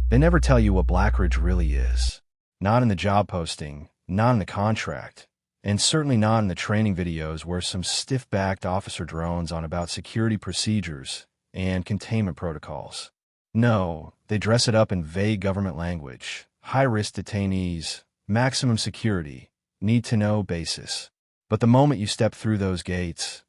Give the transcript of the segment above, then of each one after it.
They never tell you what Blackridge really is. Not in the job posting, not in the contract, and certainly not in the training videos where some stiff-backed officer drones on about security procedures and containment protocols. No, they dress it up in vague government language, high-risk detainees, maximum security, need-to-know basis. But the moment you step through those gates,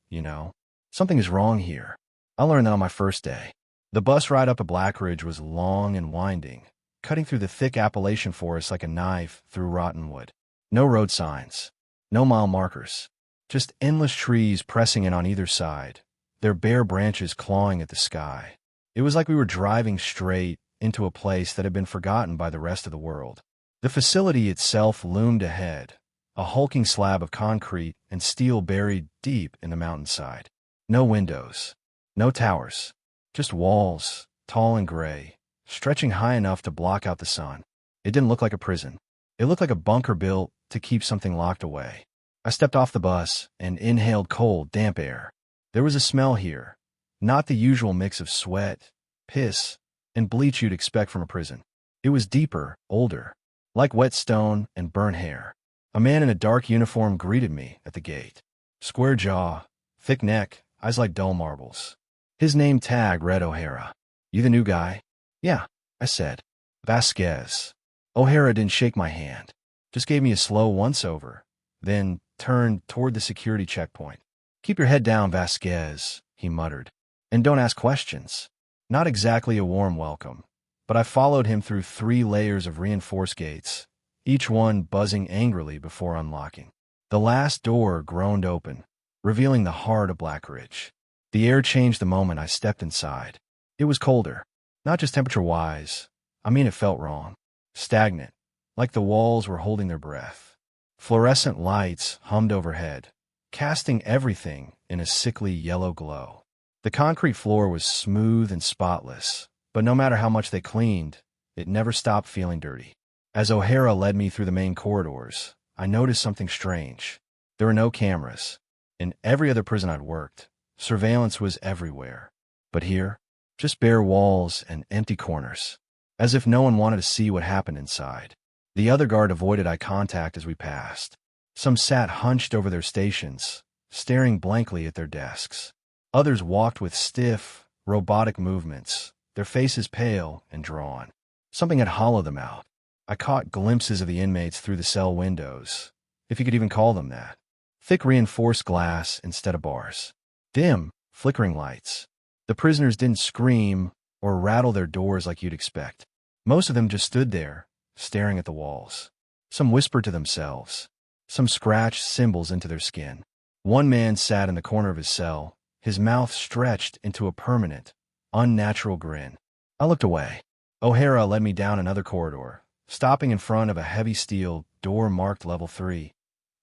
something is wrong here. I learned that on my first day. The bus ride up to Blackridge was long and winding, cutting through the thick Appalachian forest like a knife through rotten wood. No road signs, no mile markers, just endless trees pressing in on either side, their bare branches clawing at the sky. It was like we were driving straight into a place that had been forgotten by the rest of the world. The facility itself loomed ahead, a hulking slab of concrete and steel buried deep in the mountainside. No windows, no towers, just walls, tall and gray, stretching high enough to block out the sun. It didn't look like a prison. It looked like a bunker built to keep something locked away. I stepped off the bus and inhaled cold, damp air. There was a smell here, not the usual mix of sweat, piss, and bleach you'd expect from a prison. It was deeper, older, like wet stone and burnt hair. A man in a dark uniform greeted me at the gate. Square jaw, thick neck, eyes like dull marbles. His name tag read O'Hara. "You the new guy?" "Yeah," I said. "Vasquez." O'Hara didn't shake my hand, just gave me a slow once-over, then turned toward the security checkpoint. "Keep your head down, Vasquez," he muttered. "And don't ask questions." Not exactly a warm welcome, but I followed him through 3 layers of reinforced gates, each one buzzing angrily before unlocking. The last door groaned open, revealing the heart of Blackridge. The air changed the moment I stepped inside. It was colder, not just temperature-wise. It felt wrong. Stagnant, like the walls were holding their breath. Fluorescent lights hummed overhead, casting everything in a sickly yellow glow. The concrete floor was smooth and spotless, but no matter how much they cleaned, it never stopped feeling dirty. As O'Hara led me through the main corridors, I noticed something strange. There were no cameras. In every other prison I'd worked, surveillance was everywhere. But here, just bare walls and empty corners, as if no one wanted to see what happened inside. The other guard avoided eye contact as we passed. Some sat hunched over their stations, staring blankly at their desks. Others walked with stiff, robotic movements, their faces pale and drawn. Something had hollowed them out. I caught glimpses of the inmates through the cell windows, if you could even call them that. Thick reinforced glass instead of bars. Dim, flickering lights. The prisoners didn't scream or rattle their doors like you'd expect. Most of them just stood there, staring at the walls. Some whispered to themselves. Some scratched symbols into their skin. One man sat in the corner of his cell, his mouth stretched into a permanent, unnatural grin. I looked away. O'Hara led me down another corridor, stopping in front of a heavy steel door marked Level 3.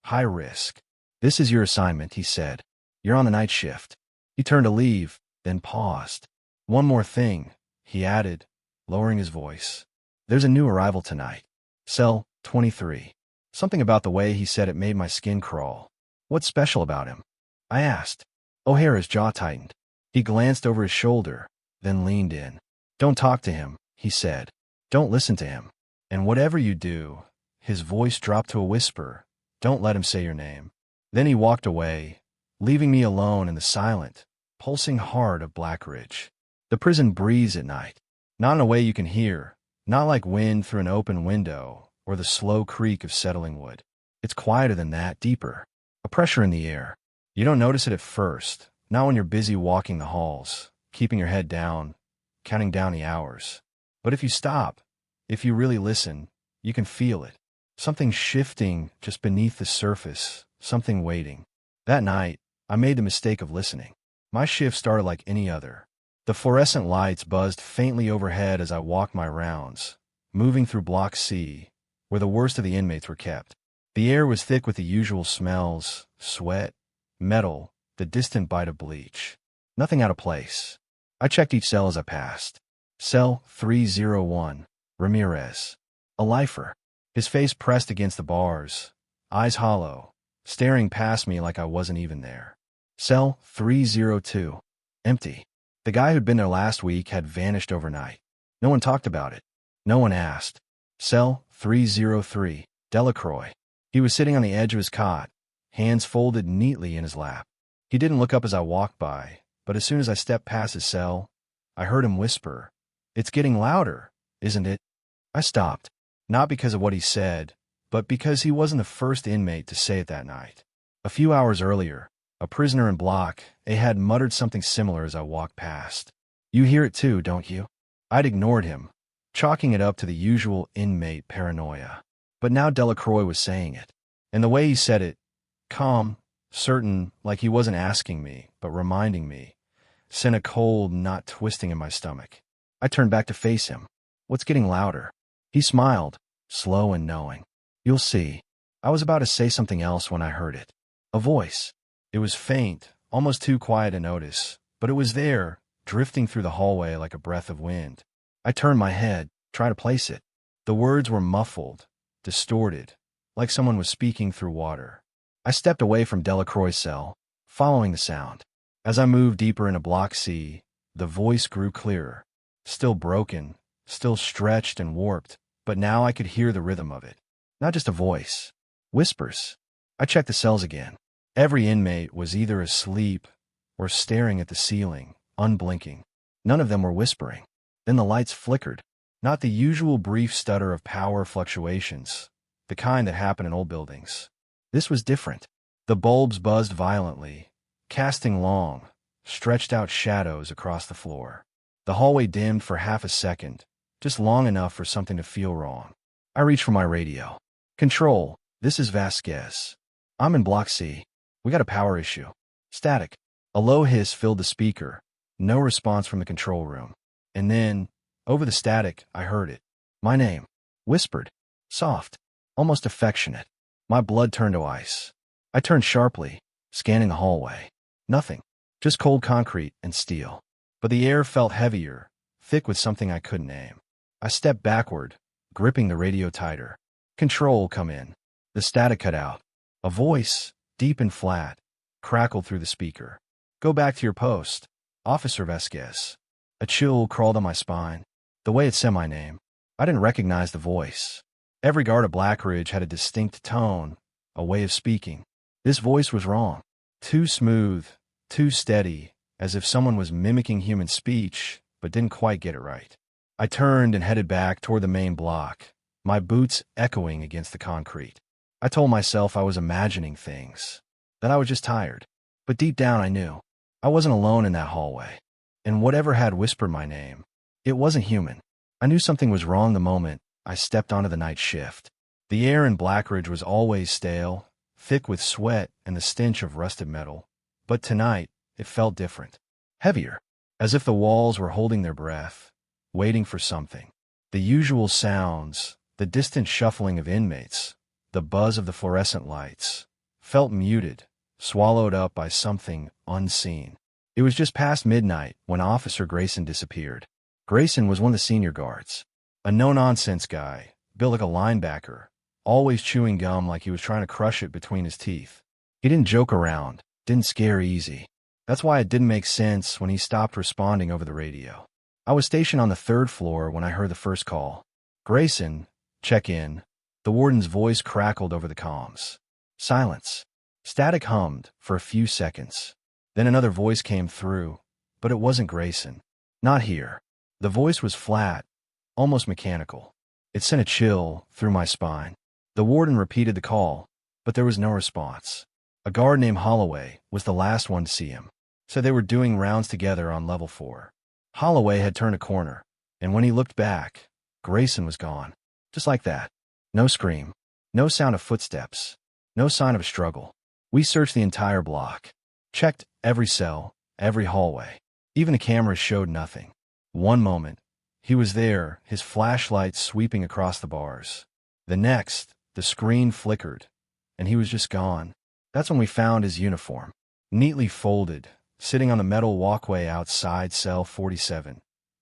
"High risk. This is your assignment," he said. "You're on the night shift." He turned to leave, then paused. "One more thing," he added, lowering his voice. "There's a new arrival tonight. Cell 23. Something about the way he said it made my skin crawl. What's special about him?" I asked. O'Hara's jaw tightened. He glanced over his shoulder, then leaned in. "Don't talk to him," he said. "Don't listen to him. And whatever you do," his voice dropped to a whisper, "don't let him say your name." Then he walked away, leaving me alone in the silent, pulsing heart of Blackridge. The prison breathes at night. Not in a way you can hear, not like wind through an open window or the slow creak of settling wood. It's quieter than that, deeper. A pressure in the air. You don't notice it at first, not when you're busy walking the halls, keeping your head down, counting down the hours. But if you stop, if you really listen, you can feel it. Something shifting just beneath the surface, something waiting. That night, I made the mistake of listening. My shift started like any other. The fluorescent lights buzzed faintly overhead as I walked my rounds, moving through Block C, where the worst of the inmates were kept. The air was thick with the usual smells, sweat, metal, the distant bite of bleach. Nothing out of place. I checked each cell as I passed. Cell 301, Ramirez. A lifer. His face pressed against the bars, eyes hollow, staring past me like I wasn't even there. Cell 302. Empty. The guy who'd been there last week had vanished overnight. No one talked about it. No one asked. Cell 303, Delacroix. He was sitting on the edge of his cot, hands folded neatly in his lap. He didn't look up as I walked by, but as soon as I stepped past his cell, I heard him whisper, "It's getting louder, isn't it?" I stopped, not because of what he said, but because he wasn't the first inmate to say it that night. A few hours earlier, a prisoner in Block A had muttered something similar as I walked past. "You hear it too, don't you?" I'd ignored him, chalking it up to the usual inmate paranoia. But now Delacroix was saying it. And the way he said it, calm, certain, like he wasn't asking me, but reminding me, sent a cold knot twisting in my stomach. I turned back to face him. "What's getting louder?" He smiled, slow and knowing. "You'll see." I was about to say something else when I heard it. A voice. It was faint, almost too quiet to notice, but it was there, drifting through the hallway like a breath of wind. I turned my head, tried to place it. The words were muffled, distorted, like someone was speaking through water. I stepped away from Delacroix's cell, following the sound. As I moved deeper into Block C, the voice grew clearer. Still broken, still stretched and warped, but now I could hear the rhythm of it. Not just a voice. Whispers. I checked the cells again. Every inmate was either asleep or staring at the ceiling, unblinking. None of them were whispering. Then the lights flickered. Not the usual brief stutter of power fluctuations, the kind that happen in old buildings. This was different. The bulbs buzzed violently, casting long, stretched-out shadows across the floor. The hallway dimmed for half a second, just long enough for something to feel wrong. I reached for my radio. "Control, this is Vasquez. I'm in Block C. We got a power issue." Static. A low hiss filled the speaker. No response from the control room. And then, over the static, I heard it. My name. Whispered. Soft. Almost affectionate. My blood turned to ice. I turned sharply, scanning the hallway. Nothing. Just cold concrete and steel. But the air felt heavier, thick with something I couldn't name. I stepped backward, gripping the radio tighter. "Control, come in." The static cut out. A voice, deep and flat, crackled through the speaker. "Go back to your post, Officer Vasquez." A chill crawled on my spine. The way it said my name. I didn't recognize the voice. Every guard at Blackridge had a distinct tone, a way of speaking. This voice was wrong. Too smooth, too steady, as if someone was mimicking human speech, but didn't quite get it right. I turned and headed back toward the main block, my boots echoing against the concrete. I told myself I was imagining things, that I was just tired. But deep down I knew. I wasn't alone in that hallway. And whatever had whispered my name, it wasn't human. I knew something was wrong the moment I stepped onto the night shift. The air in Blackridge was always stale, thick with sweat and the stench of rusted metal. But tonight, it felt different. Heavier. As if the walls were holding their breath, waiting for something. The usual sounds, the distant shuffling of inmates, the buzz of the fluorescent lights, felt muted, swallowed up by something unseen. It was just past midnight when Officer Grayson disappeared. Grayson was one of the senior guards. A no-nonsense guy, built like a linebacker, always chewing gum like he was trying to crush it between his teeth. He didn't joke around, didn't scare easy. That's why it didn't make sense when he stopped responding over the radio. I was stationed on the 3rd floor when I heard the first call. "Grayson, check in." The warden's voice crackled over the comms. Silence. Static hummed for a few seconds. Then another voice came through, but it wasn't Grayson. Not here. The voice was flat, almost mechanical. It sent a chill through my spine. The warden repeated the call, but there was no response. A guard named Holloway was the last one to see him, so they were doing rounds together on level 4. Holloway had turned a corner, and when he looked back, Grayson was gone. Just like that. No scream, no sound of footsteps, no sign of a struggle. We searched the entire block, checked every cell, every hallway. Even the cameras showed nothing. One moment, he was there, his flashlight sweeping across the bars. The next, the screen flickered, and he was just gone. That's when we found his uniform, neatly folded, sitting on the metal walkway outside cell 47,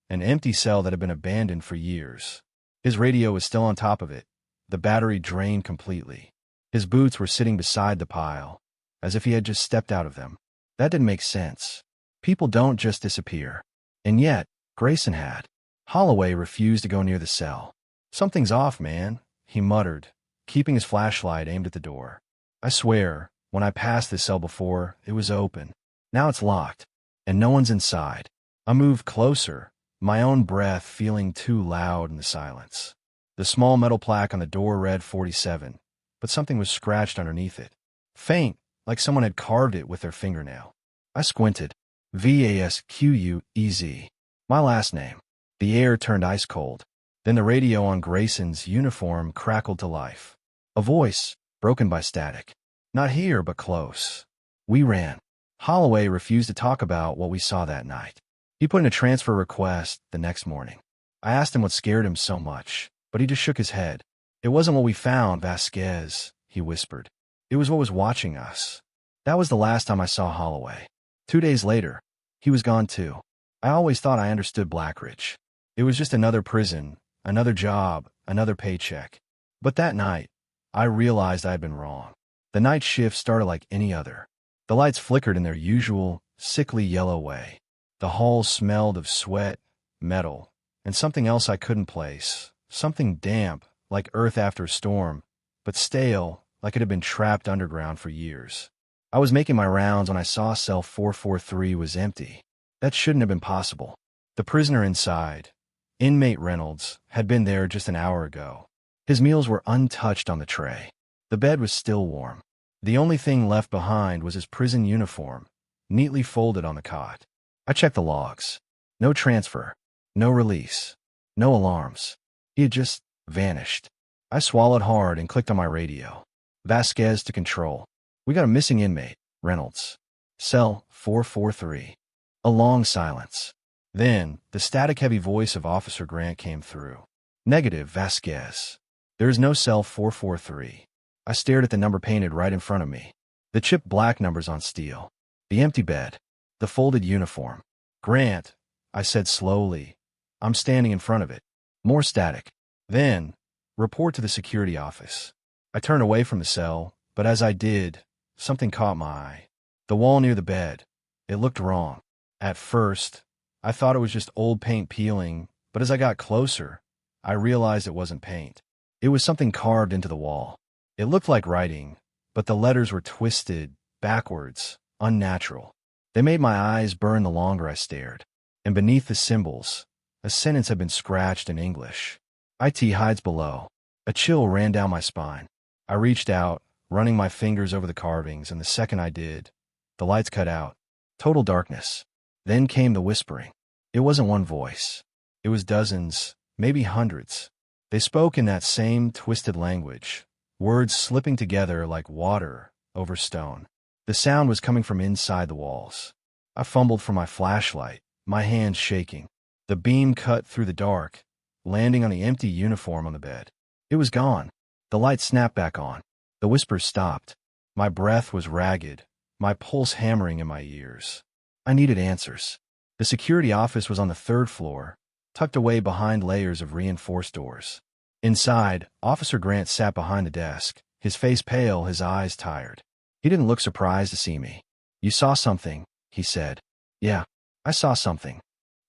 an empty cell that had been abandoned for years. His radio was still on top of it, the battery drained completely. His boots were sitting beside the pile, as if he had just stepped out of them. That didn't make sense. People don't just disappear. And yet, Grayson had. Holloway refused to go near the cell. "Something's off, man," he muttered, keeping his flashlight aimed at the door. "I swear, when I passed this cell before, it was open. Now it's locked, and no one's inside." I moved closer, my own breath feeling too loud in the silence. The small metal plaque on the door read 47, but something was scratched underneath it. Faint, like someone had carved it with their fingernail. I squinted. Vasquez. My last name. The air turned ice cold. Then the radio on Grayson's uniform crackled to life. A voice, broken by static. "Not here, but close." We ran. Holloway refused to talk about what we saw that night. He put in a transfer request the next morning. I asked him what scared him so much, but he just shook his head. "It wasn't what we found, Vasquez," he whispered. "It was what was watching us." That was the last time I saw Holloway. 2 days later, he was gone too. I always thought I understood Blackridge. It was just another prison, another job, another paycheck. But that night, I realized I had been wrong. The night shift started like any other. The lights flickered in their usual, sickly yellow way. The halls smelled of sweat, metal, and something else I couldn't place. Something damp, like earth after a storm, but stale, like it had been trapped underground for years. I was making my rounds when I saw cell 443 was empty. That shouldn't have been possible. The prisoner inside, inmate Reynolds, had been there just an hour ago. His meals were untouched on the tray. The bed was still warm. The only thing left behind was his prison uniform, neatly folded on the cot. I checked the logs. No transfer. No release. No alarms. He had just vanished. I swallowed hard and clicked on my radio. Vasquez to control. "We got a missing inmate, Reynolds. Cell 443. A long silence. Then, the static-heavy voice of Officer Grant came through. "Negative, Vasquez. There is no cell 443. I stared at the number painted right in front of me. The chipped black numbers on steel. The empty bed. The folded uniform. "Grant," I said slowly. "I'm standing in front of it." More static. Then, "Report to the security office." I turned away from the cell, but as I did, something caught my eye. The wall near the bed. It looked wrong. At first, I thought it was just old paint peeling, but as I got closer, I realized it wasn't paint. It was something carved into the wall. It looked like writing, but the letters were twisted, backwards, unnatural. They made my eyes burn the longer I stared. And beneath the symbols, a sentence had been scratched in English. "IT hides below." A chill ran down my spine. I reached out, running my fingers over the carvings, and the second I did, the lights cut out. Total darkness. Then came the whispering. It wasn't one voice. It was dozens, maybe hundreds. They spoke in that same twisted language, words slipping together like water over stone. The sound was coming from inside the walls. I fumbled for my flashlight, my hands shaking. The beam cut through the dark, landing on the empty uniform on the bed. It was gone. The light snapped back on. The whispers stopped. My breath was ragged, my pulse hammering in my ears. I needed answers. The security office was on the 3rd floor, tucked away behind layers of reinforced doors. Inside, Officer Grant sat behind the desk, his face pale, his eyes tired. He didn't look surprised to see me. "You saw something," he said. "Yeah, I saw something."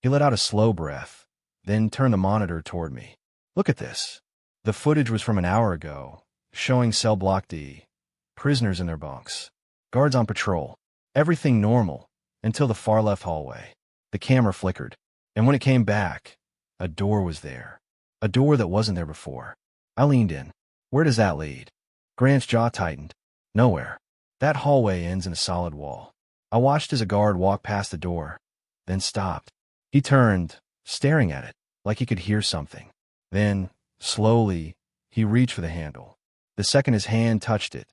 He let out a slow breath, then turned the monitor toward me. "Look at this." The footage was from an hour ago, showing cell block D, prisoners in their bunks, guards on patrol, everything normal, until the far left hallway. The camera flickered, and when it came back, a door was there. A door that wasn't there before. I leaned in. "Where does that lead?" Grant's jaw tightened. "Nowhere. That hallway ends in a solid wall." I watched as a guard walked past the door, then stopped. He turned, staring at it, like he could hear something. Then, slowly, he reached for the handle. The second his hand touched it,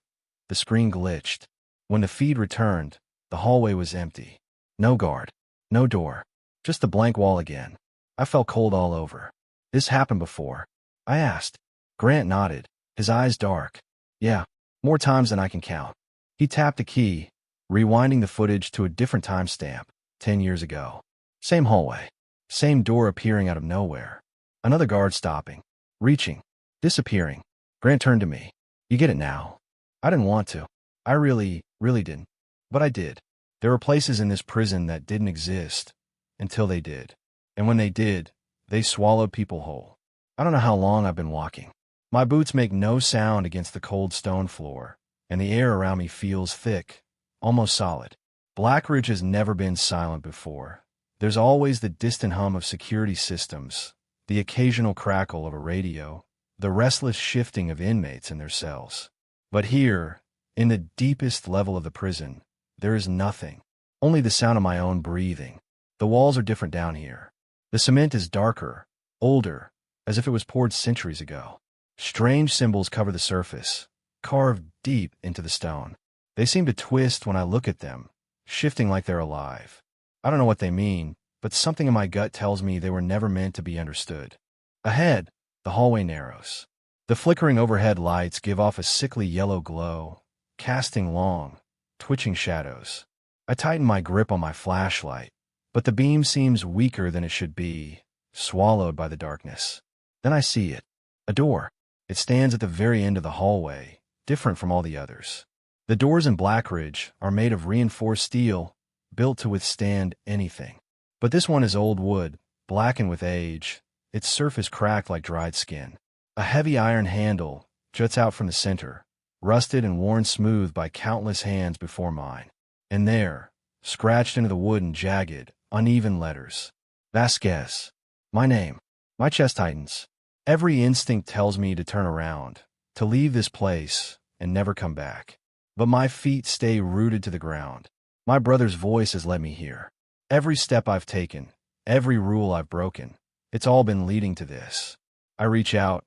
the screen glitched. When the feed returned, the hallway was empty. No guard. No door. Just the blank wall again. I felt cold all over. "This happened before?" I asked. Grant nodded, his eyes dark. "Yeah, more times than I can count." He tapped a key, rewinding the footage to a different timestamp, 10 years ago. Same hallway. Same door appearing out of nowhere. Another guard stopping, reaching, disappearing. Grant turned to me. "You get it now?" I didn't want to. I really didn't. But I did. There were places in this prison that didn't exist until they did. And when they did, They swallowed people whole. I don't know how long I've been walking. My boots make no sound against the cold stone floor, and the air around me feels thick, almost solid. Blackridge has never been silent before. There's always the distant hum of security systems, the occasional crackle of a radio, the restless shifting of inmates in their cells. But here, in the deepest level of the prison, there is nothing. Only the sound of my own breathing. The walls are different down here. The cement is darker, older, as if it was poured centuries ago. Strange symbols cover the surface, carved deep into the stone. They seem to twist when I look at them, shifting like they're alive. I don't know what they mean, but something in my gut tells me they were never meant to be understood. Ahead, the hallway narrows. The flickering overhead lights give off a sickly yellow glow, casting long, twitching shadows. I tighten my grip on my flashlight, but the beam seems weaker than it should be, swallowed by the darkness. Then I see it. A door. It stands at the very end of the hallway, different from all the others. The doors in Blackridge are made of reinforced steel, built to withstand anything. But this one is old wood, blackened with age, its surface cracked like dried skin. A heavy iron handle juts out from the center, rusted and worn smooth by countless hands before mine. And there, scratched into the wood in jagged, uneven letters, Vasquez. My name. My chest tightens. Every instinct tells me to turn around, to leave this place and never come back. But my feet stay rooted to the ground. My brother's voice has led me here. Every step I've taken, every rule I've broken, it's all been leading to this. I reach out,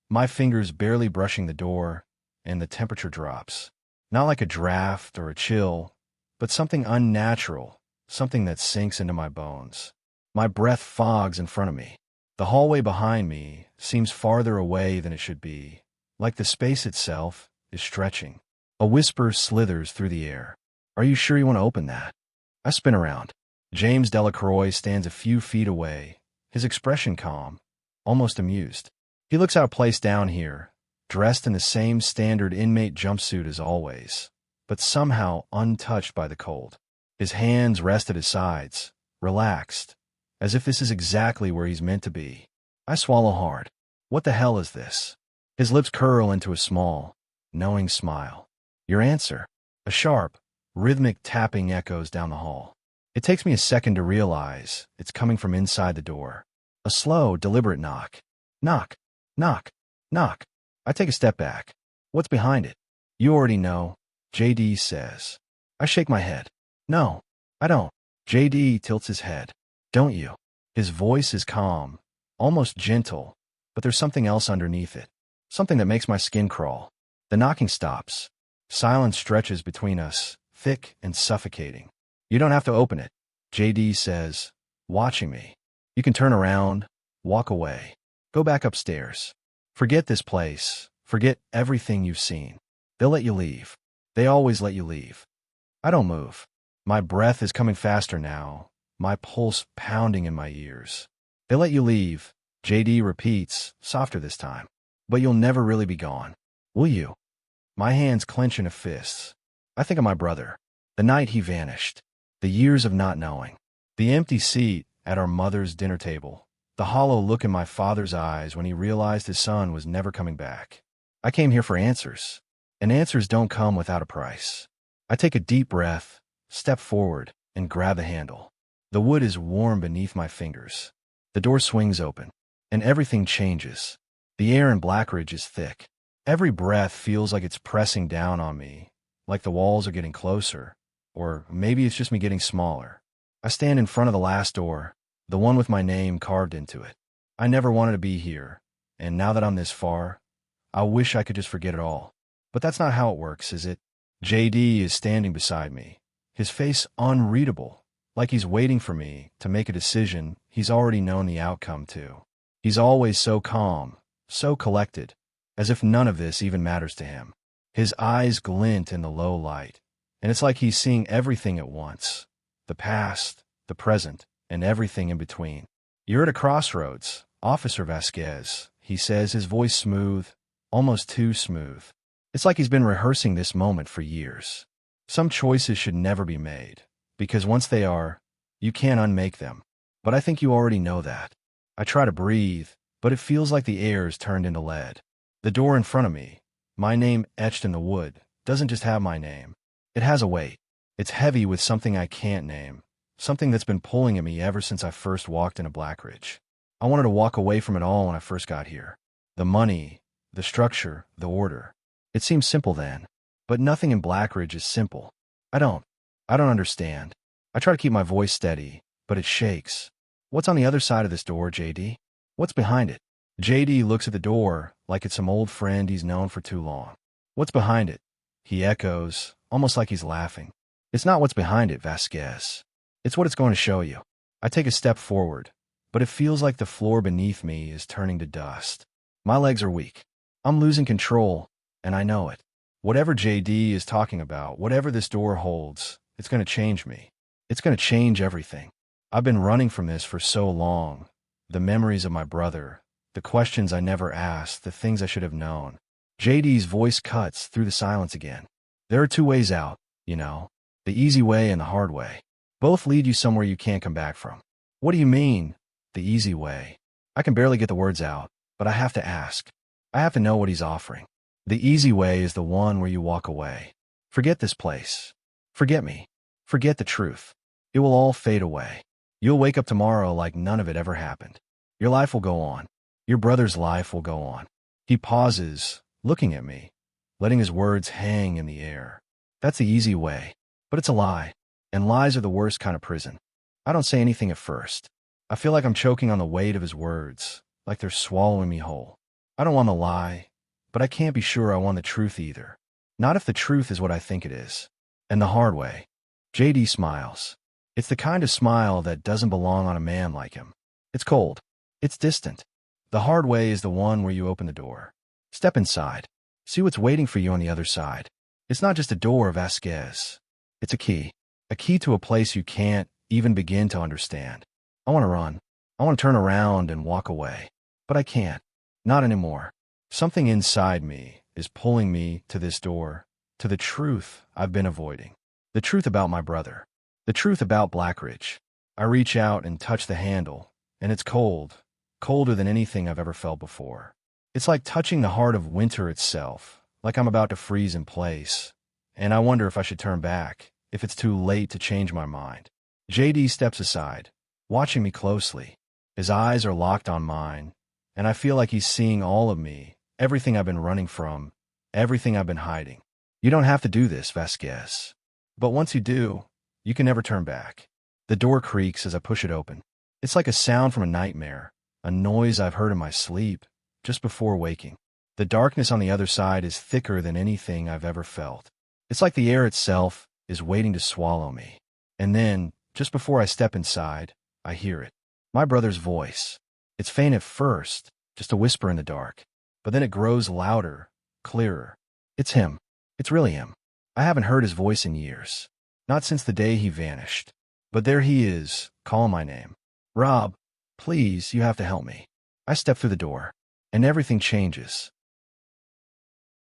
my fingers barely brushing the door, and the temperature drops. Not like a draft or a chill, but something unnatural, something that sinks into my bones. My breath fogs in front of me. The hallway behind me seems farther away than it should be, like the space itself is stretching. A whisper slithers through the air. Are you sure you want to open that? I spin around. James Delacroix stands a few feet away, his expression calm, almost amused. He looks out of place down here, dressed in the same standard inmate jumpsuit as always, but somehow untouched by the cold. His hands rest at his sides, relaxed, as if this is exactly where he's meant to be. I swallow hard. What the hell is this? His lips curl into a small, knowing smile. Your answer. A sharp, rhythmic tapping echoes down the hall. It takes me a second to realize it's coming from inside the door. A slow, deliberate knock. Knock, knock, knock. I take a step back. What's behind it? You already know, JD says. I shake my head. No, I don't. JD tilts his head. Don't you? His voice is calm, almost gentle, but there's something else underneath it. Something that makes my skin crawl. The knocking stops. Silence stretches between us, thick and suffocating. You don't have to open it, JD says, watching me. You can turn around, walk away, go back upstairs. Forget this place, forget everything you've seen. They'll let you leave. They always let you leave. I don't move. My breath is coming faster now, my pulse pounding in my ears. They let you leave, JD repeats, softer this time. But you'll never really be gone, will you? My hands clench into fists. I think of my brother. The night he vanished. The years of not knowing. The empty seat at our mother's dinner table. The hollow look in my father's eyes when he realized his son was never coming back. I came here for answers. And answers don't come without a price. I take a deep breath, step forward, and grab the handle. The wood is warm beneath my fingers. The door swings open, and everything changes. The air in Blackridge is thick. Every breath feels like it's pressing down on me, like the walls are getting closer, or maybe it's just me getting smaller. I stand in front of the last door, the one with my name carved into it. I never wanted to be here, and now that I'm this far, I wish I could just forget it all. But that's not how it works, is it? JD is standing beside me, his face unreadable, like he's waiting for me to make a decision he's already known the outcome to. He's always so calm, so collected, as if none of this even matters to him. His eyes glint in the low light, and it's like he's seeing everything at once. The past, the present, and everything in between. You're at a crossroads, Officer Vasquez, he says, his voice smooth, almost too smooth. It's like he's been rehearsing this moment for years. Some choices should never be made, because once they are, you can't unmake them. But I think you already know that. I try to breathe, but it feels like the air is turned into lead. The door in front of me, my name etched in the wood, doesn't just have my name. It has a weight. It's heavy with something I can't name, something that's been pulling at me ever since I first walked into Blackridge. I wanted to walk away from it all when I first got here. The money, the structure, the order. It seemed simple then, but nothing in Blackridge is simple. I don't understand. I try to keep my voice steady, but it shakes. What's on the other side of this door, JD? What's behind it? JD looks at the door like it's some old friend he's known for too long. What's behind it? He echoes, almost like he's laughing. It's not what's behind it, Vasquez. It's what it's going to show you. I take a step forward, but it feels like the floor beneath me is turning to dust. My legs are weak. I'm losing control, and I know it. Whatever JD is talking about, whatever this door holds, it's going to change me. It's going to change everything. I've been running from this for so long. The memories of my brother, the questions I never asked, the things I should have known. JD's voice cuts through the silence again. There are two ways out, you know, the easy way and the hard way. Both lead you somewhere you can't come back from. What do you mean, the easy way? I can barely get the words out, but I have to ask. I have to know what he's offering. The easy way is the one where you walk away. Forget this place. Forget me. Forget the truth. It will all fade away. You'll wake up tomorrow like none of it ever happened. Your life will go on. Your brother's life will go on. He pauses, looking at me, letting his words hang in the air. That's the easy way. But it's a lie. And lies are the worst kind of prison. I don't say anything at first. I feel like I'm choking on the weight of his words, like they're swallowing me whole. I don't want to lie, but I can't be sure I want the truth either. Not if the truth is what I think it is. And the hard way. JD smiles. It's the kind of smile that doesn't belong on a man like him. It's cold. It's distant. The hard way is the one where you open the door. Step inside. See what's waiting for you on the other side. It's not just a door, Vasquez. It's a key. A key to a place you can't even begin to understand. I want to run. I want to turn around and walk away. But I can't. Not anymore. Something inside me is pulling me to this door, to the truth I've been avoiding. The truth about my brother. The truth about Blackridge. I reach out and touch the handle, and it's cold, colder than anything I've ever felt before. It's like touching the heart of winter itself, like I'm about to freeze in place. And I wonder if I should turn back, if it's too late to change my mind. JD steps aside, watching me closely. His eyes are locked on mine, and I feel like he's seeing all of me, everything I've been running from, everything I've been hiding. You don't have to do this, Vasquez. But once you do, you can never turn back. The door creaks as I push it open. It's like a sound from a nightmare, a noise I've heard in my sleep, just before waking. The darkness on the other side is thicker than anything I've ever felt. It's like the air itself is waiting to swallow me. And then, just before I step inside, I hear it. My brother's voice. It's faint at first, just a whisper in the dark. But then it grows louder, clearer. It's him. It's really him. I haven't heard his voice in years. Not since the day he vanished. But there he is, calling my name. Rob, please, you have to help me. I step through the door, and everything changes.